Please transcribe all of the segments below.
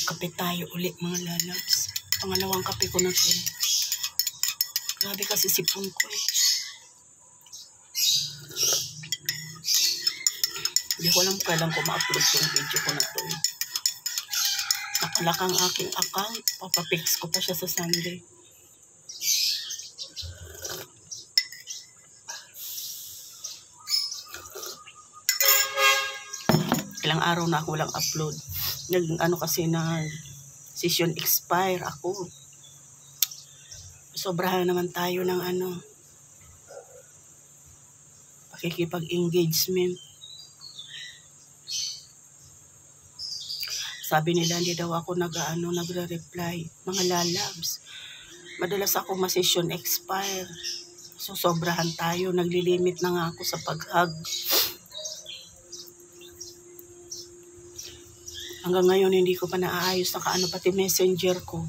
Kape tayo ulit mga lalabs. Pangalawang kape ko na to. Grabe kasi sipon ko eh. Hindi ko alam kailan ko ma-upload tong video ko na to eh. Nakalakang aking account. Papapix ko pa siya sa Sunday. Ilang araw na ako walang upload. Kasi na session expire ako. Sobrahan naman tayo ng pakikipag-engagement. Sabi nila hindi daw ako nagre-reply. Mga lalabs. Madalas ako ma-session expire. So sobrahan tayo. Naglilimit na nga ako sa pag-hug. Hanggang ngayon hindi ko pa naaayos pati messenger ko.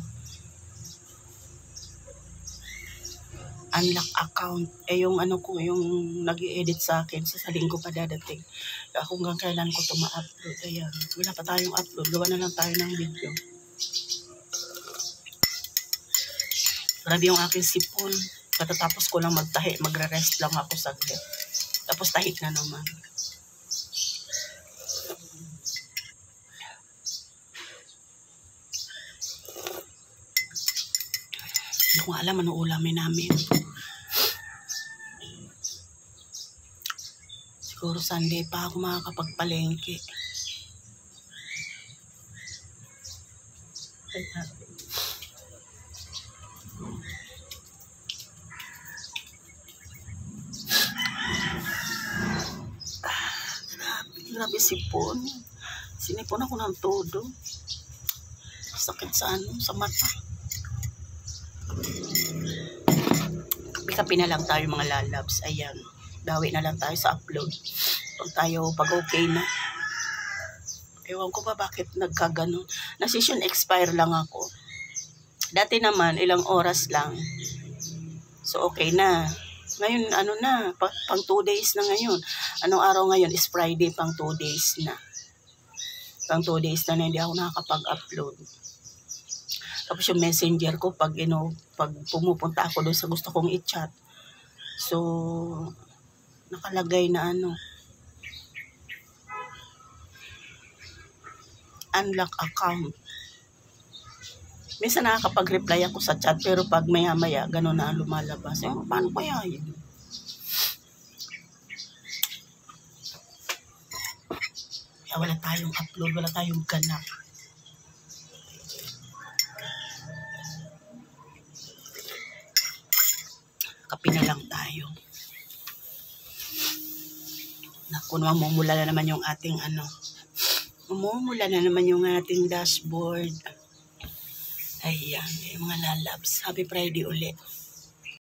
Unlock account. Yung yung nag-i-edit sa akin, sa linggo pa dadating. Kung hanggang kailan ko ito ma-upload. Ayan. Wala pa tayong upload. Gawa na lang tayo ng video. Grabe yung aking sipon. Katatapos ko lang magtahi. Magre-rest lang ako saglit. Tapos tahit na naman. Hindi ko alam anong ulamin namin. Siguro Sunday pa ako makakapagpalengke. Grabe sipon. Sinipon ako ng todo. Sakit sa mata. Kape na lang tayo mga lalabs. Ayan. Dawi na lang tayo sa upload. Pag okay na. Ewan ko ba bakit nagkagano. Na-session expire lang ako. Dati naman, ilang oras lang. So, okay na. Ngayon, pang 2 days na ngayon. Anong araw ngayon? Is Friday, pang 2 days na. Pang 2 days na hindi ako nakakapag-upload. Tapos yung messenger ko, pag pumupunta ako doon sa gusto kong i-chat. So, nakalagay na unlock account. Minsan nakakapag-reply ako sa chat, pero pag maya-maya, gano'n na lumalabas. Paano kaya yun? Kaya wala tayong upload, wala tayong ganap. Kape na lang tayo. Naku, mamumula na naman yung ating mamumula na naman yung ating dashboard. Ayan, mga lalabs. Happy Friday ulit.